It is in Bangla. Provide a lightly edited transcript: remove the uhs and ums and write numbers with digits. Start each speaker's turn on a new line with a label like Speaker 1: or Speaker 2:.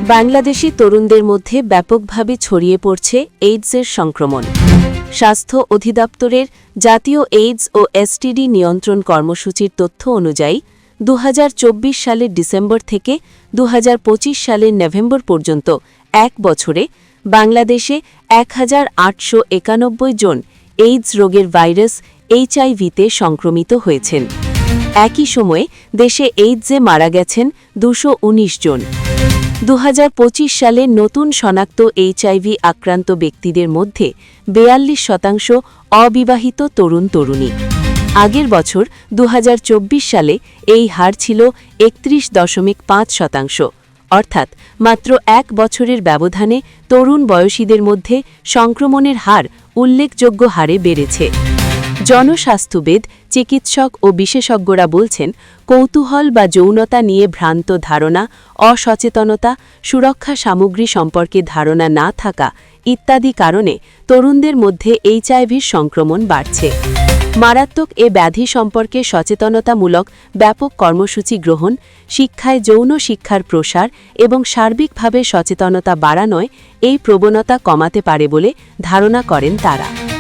Speaker 1: বাংলাদেশি তরুণদের মধ্যে ব্যাপকভাবে ছড়িয়ে পড়ছে এইডসের সংক্রমণ। স্বাস্থ্য অধিদপ্তরের জাতীয় এইডস ও এসটিডি নিয়ন্ত্রণ কর্মসূচির তথ্য অনুযায়ী 2024 সালের ডিসেম্বর থেকে 2025 সালের নভেম্বর পর্যন্ত এক বছরে বাংলাদেশে 1891 জন এইডস রোগের ভাইরাস এইচআইভিতে সংক্রমিত হয়েছেন। একই সময়ে দেশে এইডসে মারা গেছেন 219 জন। 2025 সালে নতুন শনাক্ত এইচআইভি আক্রান্ত ব্যক্তিদের মধ্যে 42% অবিবাহিত তরুণ-তরুণী। আগের বছর 2024 সালে এই হার ছিল 31.5%, অর্থাৎ মাত্র এক বছরের ব্যবধানে তরুণ বয়সীদের মধ্যে সংক্রমণের হার উল্লেখযোগ্য হারে বেড়েছে। জনস্বাস্থ্যবিদ, চিকিৎসক ও বিশেষজ্ঞরা বলছেন, কৌতূহল বা যৌনতা নিয়ে ভ্রান্ত ধারণা, অসচেতনতা, সুরক্ষা সামগ্রী সম্পর্কে ধারণা না থাকা ইত্যাদি কারণে তরুণদের মধ্যে এইচআইভির সংক্রমণ বাড়ছে। মারাত্মক এ ব্যাধি সম্পর্কে সচেতনতামূলক ব্যাপক কর্মসূচি গ্রহণ, শিক্ষায় যৌন শিক্ষার প্রসার এবং সার্বিকভাবে সচেতনতা বাড়ানোয় এই প্রবণতা কমাতে পারে বলে ধারণা করেন তারা।